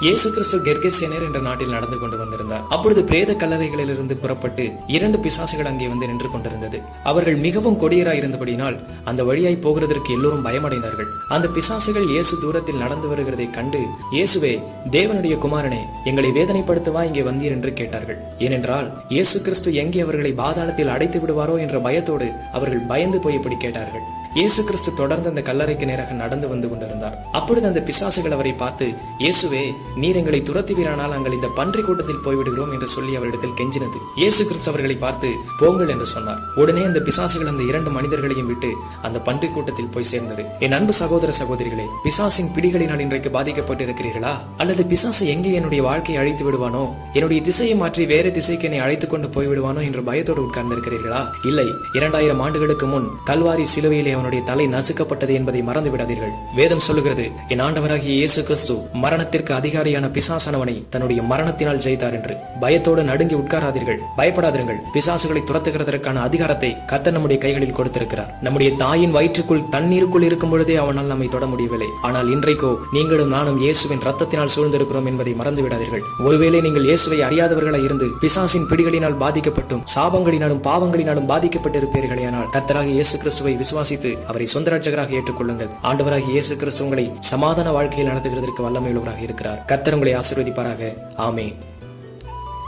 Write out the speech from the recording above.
இயேசு கிறிஸ்து கெர்கெசேனர் என்ற நாட்டில் நடந்து கொண்டு வந்திருந்தார். அப்பொழுது பிரேத கல்லறைகளிலிருந்து புறப்பட்டு 2 பிசாசுகள் அங்கே வந்து நின்று கொண்டிருந்தது. அவர்கள் மிகவும் கொடியராய் இருந்தபடியினால் அந்த வழியாய் போகிறதற்கு எல்லோரும் பயமடைந்தார்கள். அந்த பிசாசுகள் இயேசு தூரத்தில் நடந்து வருகிறதை கண்டு, இயேசுவே, தேவனுடைய குமாரனே, எங்களை வேதனைப்படுத்தவா இங்கே வந்தீர் என்று கேட்டார்கள். ஏனென்றால் இயேசு கிறிஸ்து எங்கே அவர்களை பாதாளத்தில் அடைத்து விடுவாரோ என்ற பயத்தோடு அவர்கள் பயந்து போய் இப்படி கேட்டார்கள். இயேசு கிறிஸ்து தொடர்ந்து அந்த கல்லறைக்கு நேராக நடந்து வந்து கொண்டிருந்தார். அப்பொழுது அந்த பிசாசுகள் அவரை பார்த்து, இயேசுவே, நீர் எங்களை துரத்துவீரானால் நாங்கள் இந்த பன்றி கூட்டத்தில் போய்விடுகிறோம் என்று சொல்லி அவரிடத்தில் கெஞ்சினது. இயேசு கிறிஸ்து அவர்களை பார்த்து போங்கள் என்று சொன்னார். உடனே அந்த பிசாசுகள் அந்த 2 மனிதர்களையும் விட்டு அந்த பன்றி கூட்டத்தில் போய் சேர்ந்தது. என் அன்பு சகோதர சகோதரிகளே, பிசாசின் பிடிகளினால் இன்றைக்கு பாதிக்கப்பட்டு இருக்கிறீர்களா? அல்லது பிசாசு எங்கே என்னுடைய வாழ்க்கையை அழைத்து விடுவானோ, என்னுடைய திசையை மாற்றி வேற திசைக்கு என்னை அழைத்துக் கொண்டு போய்விடுவானோ என்று பயத்தோடு உட்கார்ந்திருக்கிறீர்களா? இல்லை, 2000 ஆண்டுகளுக்கு முன் கல்வாரி சிலுவையிலே அவனுடைய தலை நசுக்கப்பட்டது என்பதை மறந்து விடாதீர்கள். வேதம் சொல்லுகிறது, என் ஆண்டவராகிய இயேசு கிறிஸ்து மரணத்திற்கு அதிகாரியான பிசாசானவனை தன்னுடைய மரணத்தினால் ஜெயித்தார் என்று. பயத்தோடு நடுங்கி உட்காராதீர்கள், பயப்படாதீர்கள். பிசாசுகளை துரத்துகிறதற்கான அதிகாரத்தை கர்த்தர் நம்முடைய கைகளில் கொடுத்திருக்கிறார். நம்முடைய தாயின் வயிற்றுக்குள் தண்ணீருக்குள் இருக்கும் பொழுதே அவனால் நம்மை தொட முடியவில்லை. ஆனால் இன்றைக்கோ நீங்களும் நானும் இயேசுவின் ரத்தத்தினால் சூழ்ந்திருக்கிறோம் என்பதை மறந்து விடாதீர்கள். ஒருவேளை நீங்கள் இயேசுவை அறியாதவர்களாய் இருந்து பிசாசின் பிடிகளினால் பாதிக்கப்பட்டும் சாபங்களினாலும் பாவங்களினாலும் பாதிக்கப்பட்டிருப்பீர்களேயானால் கர்த்தராகிய இயேசு கிறிஸ்துவை விசுவாசித்து அவரை சொந்த ரட்சகராக ஏற்றுக்கொள்ளுங்கள். ஆண்டவராகிய இயேசு கிறிஸ்து உங்களை சமாதான வாழ்க்கையில் நடத்துகிறதற்கு வல்லமையுள்ளவராக இருக்கிறார். கர்த்தர் உங்களை ஆசீர்வதிப்பாராக. ஆமென்.